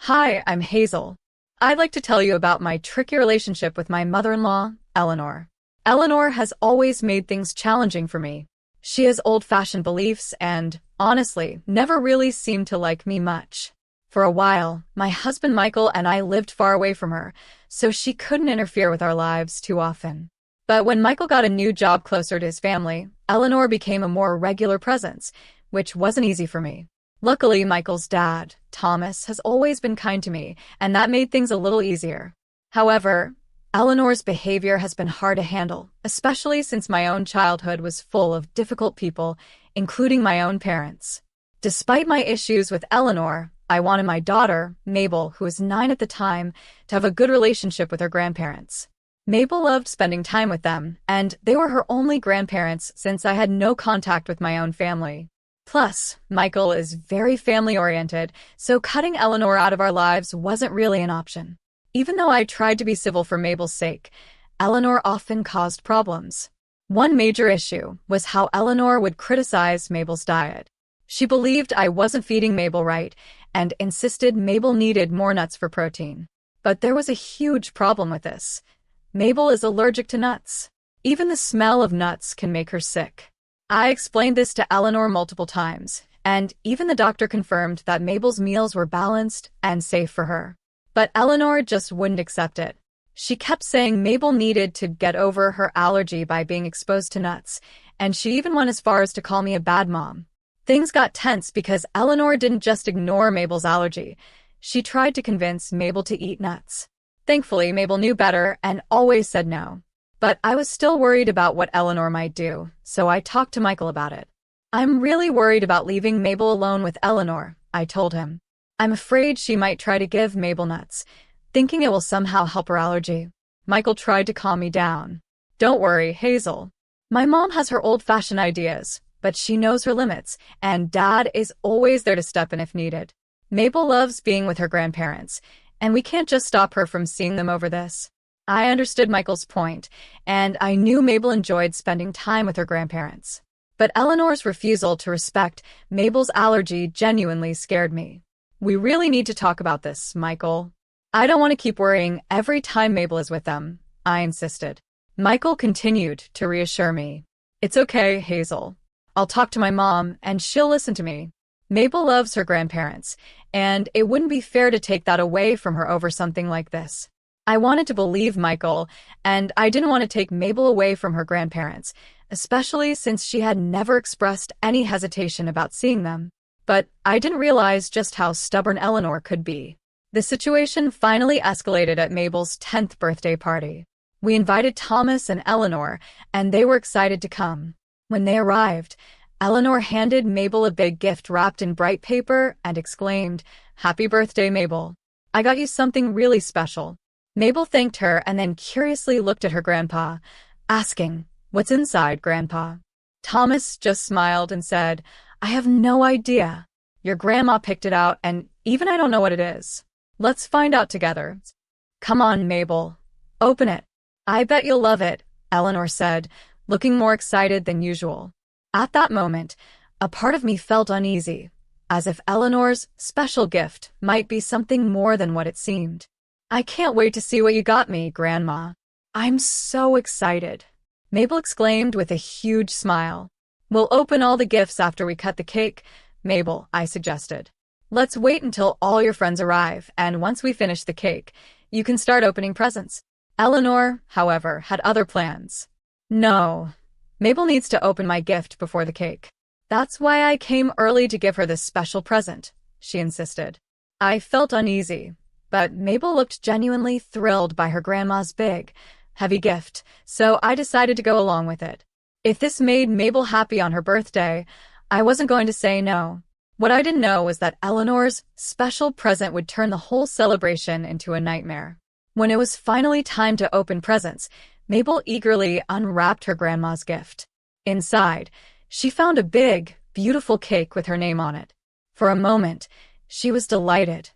Hi, I'm Hazel. I'd like to tell you about my tricky relationship with my mother-in-law, Eleanor. Eleanor has always made things challenging for me. She has old-fashioned beliefs and, honestly, never really seemed to like me much. For a while, my husband Michael and I lived far away from her, so she couldn't interfere with our lives too often. But when Michael got a new job closer to his family, Eleanor became a more regular presence, which wasn't easy for me. Luckily, Michael's dad, Thomas, has always been kind to me, and that made things a little easier. However, Eleanor's behavior has been hard to handle, especially since my own childhood was full of difficult people, including my own parents. Despite my issues with Eleanor, I wanted my daughter, Mabel, who was 9 at the time, to have a good relationship with her grandparents. Mabel loved spending time with them, and they were her only grandparents since I had no contact with my own family. Plus, Michael is very family-oriented, so cutting Eleanor out of our lives wasn't really an option. Even though I tried to be civil for Mabel's sake, Eleanor often caused problems. One major issue was how Eleanor would criticize Mabel's diet. She believed I wasn't feeding Mabel right and insisted Mabel needed more nuts for protein. But there was a huge problem with this. Mabel is allergic to nuts. Even the smell of nuts can make her sick. I explained this to Eleanor multiple times, and even the doctor confirmed that Mabel's meals were balanced and safe for her. But Eleanor just wouldn't accept it. She kept saying Mabel needed to get over her allergy by being exposed to nuts, and she even went as far as to call me a bad mom. Things got tense because Eleanor didn't just ignore Mabel's allergy. She tried to convince Mabel to eat nuts. Thankfully, Mabel knew better and always said no. But I was still worried about what Eleanor might do, so I talked to Michael about it. I'm really worried about leaving Mabel alone with Eleanor, I told him. I'm afraid she might try to give Mabel nuts, thinking it will somehow help her allergy. Michael tried to calm me down. Don't worry, Hazel. My mom has her old-fashioned ideas, but she knows her limits, and Dad is always there to step in if needed. Mabel loves being with her grandparents, and we can't just stop her from seeing them over this. I understood Michael's point, and I knew Mabel enjoyed spending time with her grandparents. But Eleanor's refusal to respect Mabel's allergy genuinely scared me. We really need to talk about this, Michael. I don't want to keep worrying every time Mabel is with them, I insisted. Michael continued to reassure me. It's okay, Hazel. I'll talk to my mom, and she'll listen to me. Mabel loves her grandparents, and it wouldn't be fair to take that away from her over something like this. I wanted to believe Michael, and I didn't want to take Mabel away from her grandparents, especially since she had never expressed any hesitation about seeing them. But I didn't realize just how stubborn Eleanor could be. The situation finally escalated at Mabel's 10th birthday party. We invited Thomas and Eleanor, and they were excited to come. When they arrived, Eleanor handed Mabel a big gift wrapped in bright paper and exclaimed, "Happy birthday, Mabel. I got you something really special." Mabel thanked her and then curiously looked at her grandpa, asking, "What's inside, Grandpa?" Thomas just smiled and said, "I have no idea. Your grandma picked it out and even I don't know what it is. Let's find out together." "Come on, Mabel. Open it. I bet you'll love it," Eleanor said, looking more excited than usual. At that moment, a part of me felt uneasy, as if Eleanor's special gift might be something more than what it seemed. "I can't wait to see what you got me, Grandma. I'm so excited," Mabel exclaimed with a huge smile. "We'll open all the gifts after we cut the cake, Mabel," I suggested. "Let's wait until all your friends arrive, and once we finish the cake, you can start opening presents." Eleanor, however, had other plans. "No, Mabel needs to open my gift before the cake. That's why I came early to give her this special present," she insisted. I felt uneasy, but Mabel looked genuinely thrilled by her grandma's big, heavy gift, so I decided to go along with it. If this made Mabel happy on her birthday, I wasn't going to say no. What I didn't know was that Eleanor's special present would turn the whole celebration into a nightmare. When it was finally time to open presents, Mabel eagerly unwrapped her grandma's gift. Inside, she found a big, beautiful cake with her name on it. For a moment, she was delighted,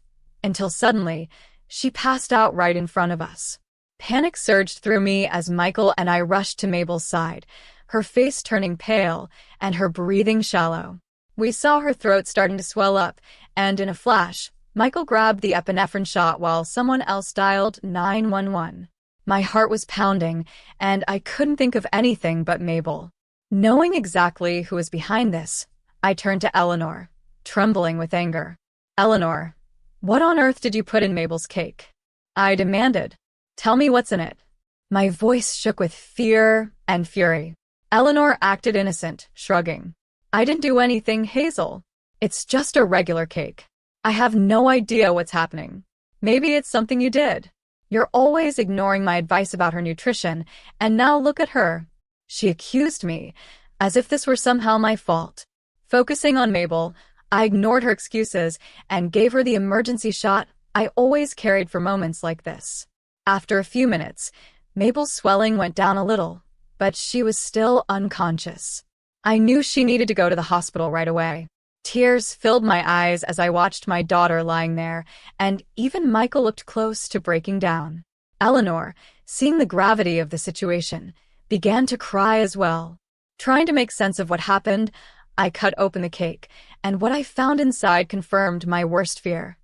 until suddenly, she passed out right in front of us. Panic surged through me as Michael and I rushed to Mabel's side, her face turning pale and her breathing shallow. We saw her throat starting to swell up, and in a flash, Michael grabbed the epinephrine shot while someone else dialed 911. My heart was pounding, and I couldn't think of anything but Mabel. Knowing exactly who was behind this, I turned to Eleanor, trembling with anger. Eleanor, what on earth did you put in Mabel's cake? I demanded. Tell me what's in it. My voice shook with fear and fury. Eleanor acted innocent, shrugging. I didn't do anything, Hazel. It's just a regular cake. I have no idea what's happening. Maybe it's something you did. You're always ignoring my advice about her nutrition, and now look at her. She accused me, as if this were somehow my fault. Focusing on Mabel, I ignored her excuses and gave her the emergency shot I always carried for moments like this. After a few minutes, Mabel's swelling went down a little, but she was still unconscious. I knew she needed to go to the hospital right away. Tears filled my eyes as I watched my daughter lying there, and even Michael looked close to breaking down. Eleanor, seeing the gravity of the situation, began to cry as well. Trying to make sense of what happened, I cut open the cake, and what I found inside confirmed my worst fear.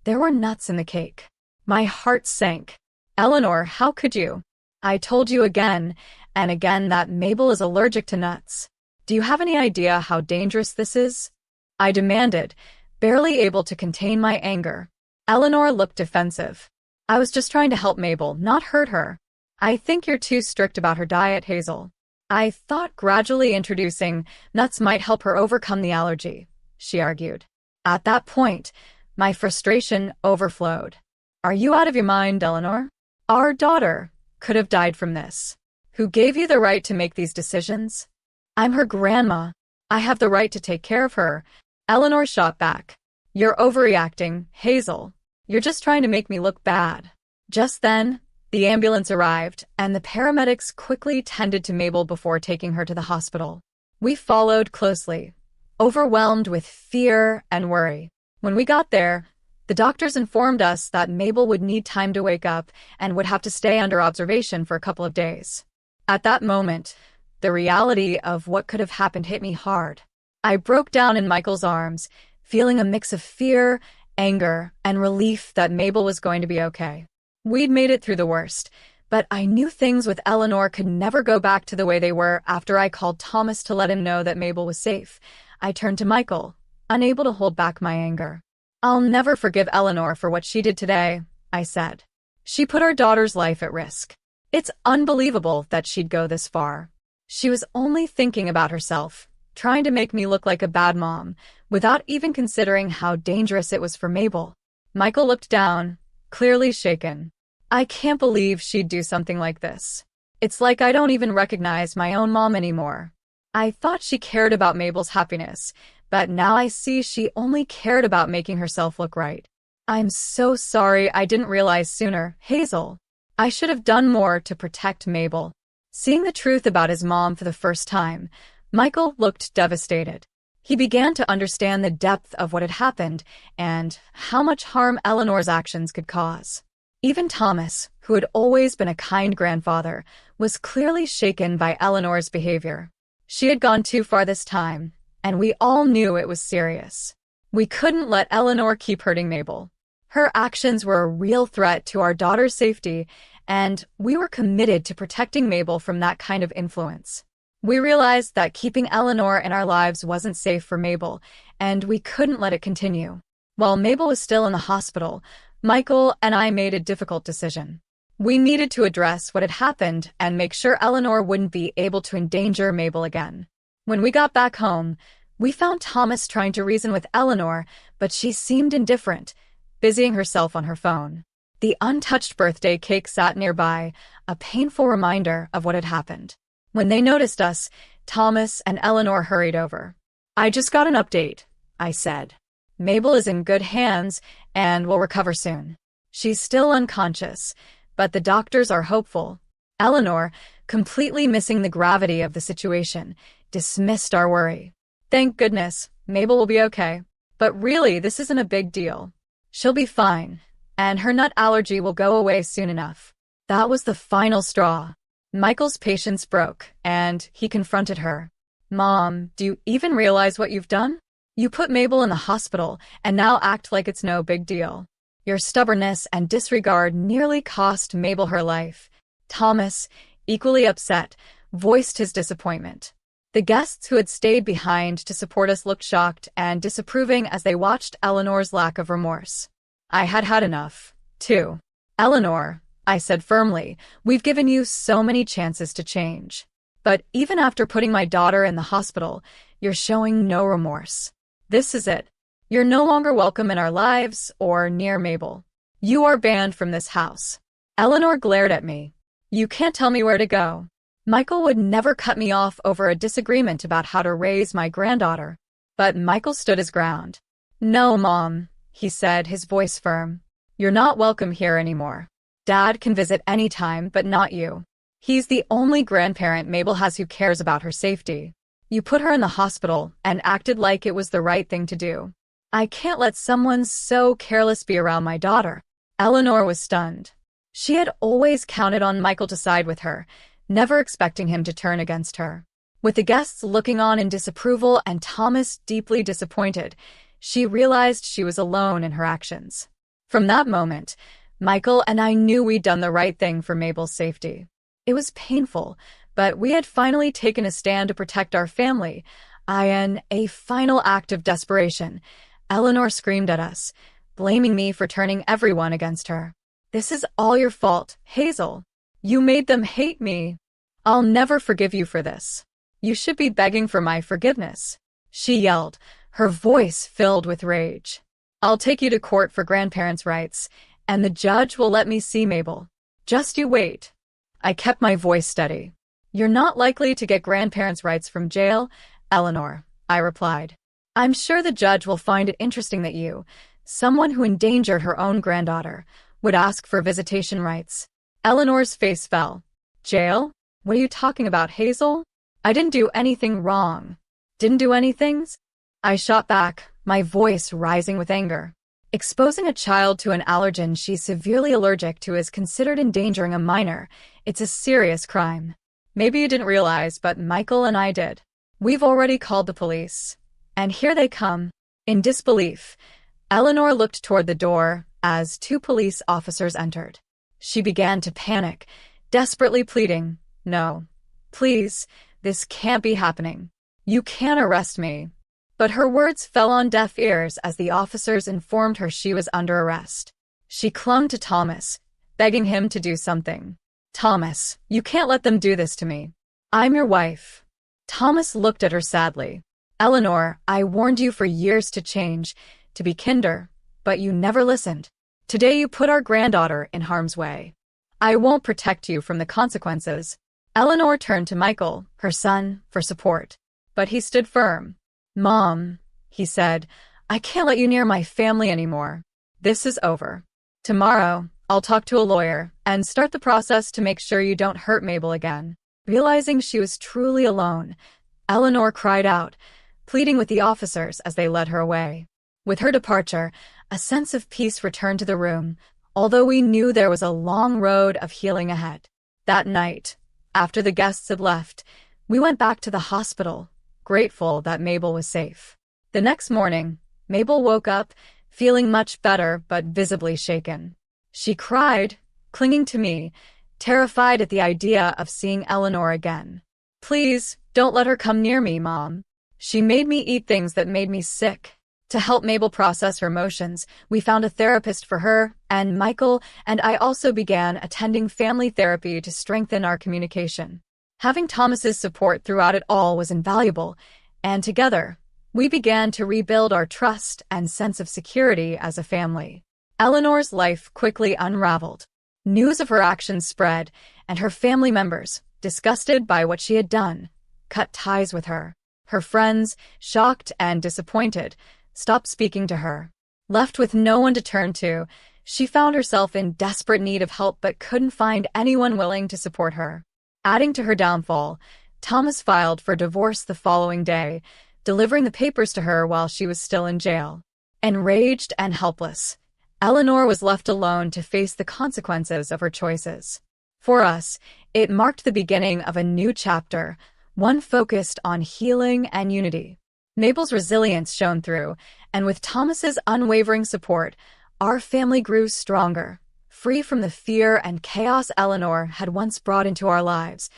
There were nuts in the cake. My heart sank. Eleanor, how could you? I told you again and again that Mabel is allergic to nuts. Do you have any idea how dangerous this is? I demanded, barely able to contain my anger. Eleanor looked defensive. I was just trying to help Mabel, not hurt her. I think you're too strict about her diet, Hazel. I thought gradually introducing nuts might help her overcome the allergy, she argued. At that point, my frustration overflowed. Are you out of your mind, Eleanor? Our daughter could have died from this. Who gave you the right to make these decisions? I'm her grandma. I have the right to take care of her. Eleanor shot back. You're overreacting, Hazel. You're just trying to make me look bad. Just then, the ambulance arrived, and the paramedics quickly tended to Mabel before taking her to the hospital. We followed closely, overwhelmed with fear and worry. When we got there, the doctors informed us that Mabel would need time to wake up and would have to stay under observation for a couple of days. At that moment, the reality of what could have happened hit me hard. I broke down in Michael's arms, feeling a mix of fear, anger, and relief that Mabel was going to be okay. We'd made it through the worst, but I knew things with Eleanor could never go back to the way they were after I called Thomas to let him know that Mabel was safe. I turned to Michael, unable to hold back my anger. I'll never forgive Eleanor for what she did today, I said. She put our daughter's life at risk. It's unbelievable that she'd go this far. She was only thinking about herself, trying to make me look like a bad mom, without even considering how dangerous it was for Mabel. Michael looked down, clearly shaken. I can't believe she'd do something like this. It's like I don't even recognize my own mom anymore. I thought she cared about Mabel's happiness, but now I see she only cared about making herself look right. I'm so sorry I didn't realize sooner, Hazel. I should have done more to protect Mabel. Seeing the truth about his mom for the first time, Michael looked devastated. He began to understand the depth of what had happened and how much harm Eleanor's actions could cause. Even Thomas, who had always been a kind grandfather, was clearly shaken by Eleanor's behavior. She had gone too far this time, and we all knew it was serious. We couldn't let Eleanor keep hurting Mabel. Her actions were a real threat to our daughter's safety, and we were committed to protecting Mabel from that kind of influence. We realized that keeping Eleanor in our lives wasn't safe for Mabel, and we couldn't let it continue. While Mabel was still in the hospital, Michael and I made a difficult decision. We needed to address what had happened and make sure Eleanor wouldn't be able to endanger Mabel again. When we got back home, we found Thomas trying to reason with Eleanor, but she seemed indifferent, busying herself on her phone. The untouched birthday cake sat nearby, a painful reminder of what had happened. When they noticed us, Thomas and Eleanor hurried over. I just got an update, I said. Mabel is in good hands and will recover soon. She's still unconscious, but the doctors are hopeful. Eleanor, completely missing the gravity of the situation, dismissed our worry. Thank goodness, Mabel will be okay. But really, this isn't a big deal. She'll be fine, and her nut allergy will go away soon enough. That was the final straw. Michael's patience broke, and he confronted her. Mom, do you even realize what you've done? You put Mabel in the hospital and now act like it's no big deal. Your stubbornness and disregard nearly cost Mabel her life. Thomas, equally upset, voiced his disappointment. The guests who had stayed behind to support us looked shocked and disapproving as they watched Eleanor's lack of remorse. I had had enough, too. Eleanor, I said firmly, we've given you so many chances to change. But even after putting my daughter in the hospital, you're showing no remorse. This is it. You're no longer welcome in our lives or near Mabel. You are banned from this house. Eleanor glared at me. You can't tell me where to go. Michael would never cut me off over a disagreement about how to raise my granddaughter. But Michael stood his ground. No, Mom, he said, his voice firm. You're not welcome here anymore. Dad can visit anytime, but not you. He's the only grandparent Mabel has who cares about her safety. You put her in the hospital and acted like it was the right thing to do. I can't let someone so careless be around my daughter. Eleanor was stunned. She had always counted on Michael to side with her, never expecting him to turn against her. With the guests looking on in disapproval and Thomas deeply disappointed, she realized she was alone in her actions. From that moment, Michael and I knew we'd done the right thing for Mabel's safety. It was painful, but we had finally taken a stand to protect our family. In a final act of desperation, Eleanor screamed at us, blaming me for turning everyone against her. This is all your fault, Hazel. You made them hate me. I'll never forgive you for this. You should be begging for my forgiveness, she yelled, her voice filled with rage. I'll take you to court for grandparents' rights, and the judge will let me see Mabel. Just you wait. I kept my voice steady. You're not likely to get grandparents' rights from jail, Eleanor, I replied. I'm sure the judge will find it interesting that you, someone who endangered her own granddaughter, would ask for visitation rights. Eleanor's face fell. Jail? What are you talking about, Hazel? I didn't do anything wrong. Didn't do anything? I shot back, my voice rising with anger. Exposing a child to an allergen she's severely allergic to is considered endangering a minor. It's a serious crime. Maybe you didn't realize, but Michael and I did. We've already called the police. And here they come. In disbelief, Eleanor looked toward the door as 2 police officers entered. She began to panic, desperately pleading, No, please, this can't be happening. You can't arrest me. But her words fell on deaf ears as the officers informed her she was under arrest. She clung to Thomas, begging him to do something. Thomas, you can't let them do this to me. I'm your wife. Thomas looked at her sadly. Eleanor, I warned you for years to change, to be kinder, but you never listened. Today you put our granddaughter in harm's way. I won't protect you from the consequences. Eleanor turned to Michael, her son, for support. But he stood firm. Mom, he said, I can't let you near my family anymore. This is over. Tomorrow, I'll talk to a lawyer and start the process to make sure you don't hurt Mabel again. Realizing she was truly alone, Eleanor cried out, pleading with the officers as they led her away. With her departure, a sense of peace returned to the room, although we knew there was a long road of healing ahead. That night, after the guests had left, we went back to the hospital, grateful that Mabel was safe. The next morning, Mabel woke up, feeling much better but visibly shaken. She cried, clinging to me, terrified at the idea of seeing Eleanor again. Please, don't let her come near me, Mom. She made me eat things that made me sick. To help Mabel process her emotions, we found a therapist for her, and Michael and I also began attending family therapy to strengthen our communication. Having Thomas's support throughout it all was invaluable, and together, we began to rebuild our trust and sense of security as a family. Eleanor's life quickly unraveled. News of her actions spread, and her family members, disgusted by what she had done, cut ties with her. Her friends, shocked and disappointed, stopped speaking to her. Left with no one to turn to, she found herself in desperate need of help but couldn't find anyone willing to support her. Adding to her downfall, Thomas filed for divorce the following day, delivering the papers to her while she was still in jail. Enraged and helpless, Eleanor was left alone to face the consequences of her choices. For us, it marked the beginning of a new chapter, one focused on healing and unity. Mabel's resilience shone through, and with Thomas's unwavering support, our family grew stronger, free from the fear and chaos Eleanor had once brought into our lives.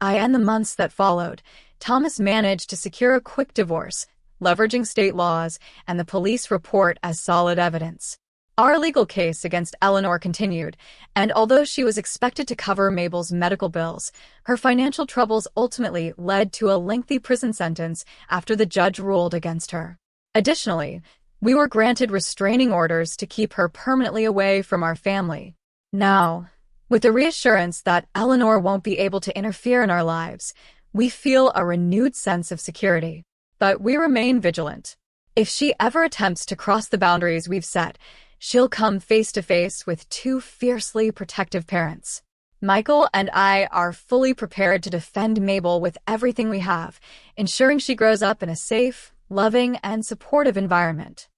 In the months that followed, Thomas managed to secure a quick divorce, leveraging state laws and the police report as solid evidence. Our legal case against Eleanor continued, and although she was expected to cover Mabel's medical bills, her financial troubles ultimately led to a lengthy prison sentence after the judge ruled against her. Additionally, we were granted restraining orders to keep her permanently away from our family. Now, with the reassurance that Eleanor won't be able to interfere in our lives, we feel a renewed sense of security. But we remain vigilant. If she ever attempts to cross the boundaries we've set, she'll come face to face with two fiercely protective parents. Michael and I are fully prepared to defend Mabel with everything we have, ensuring she grows up in a safe, loving, and supportive environment.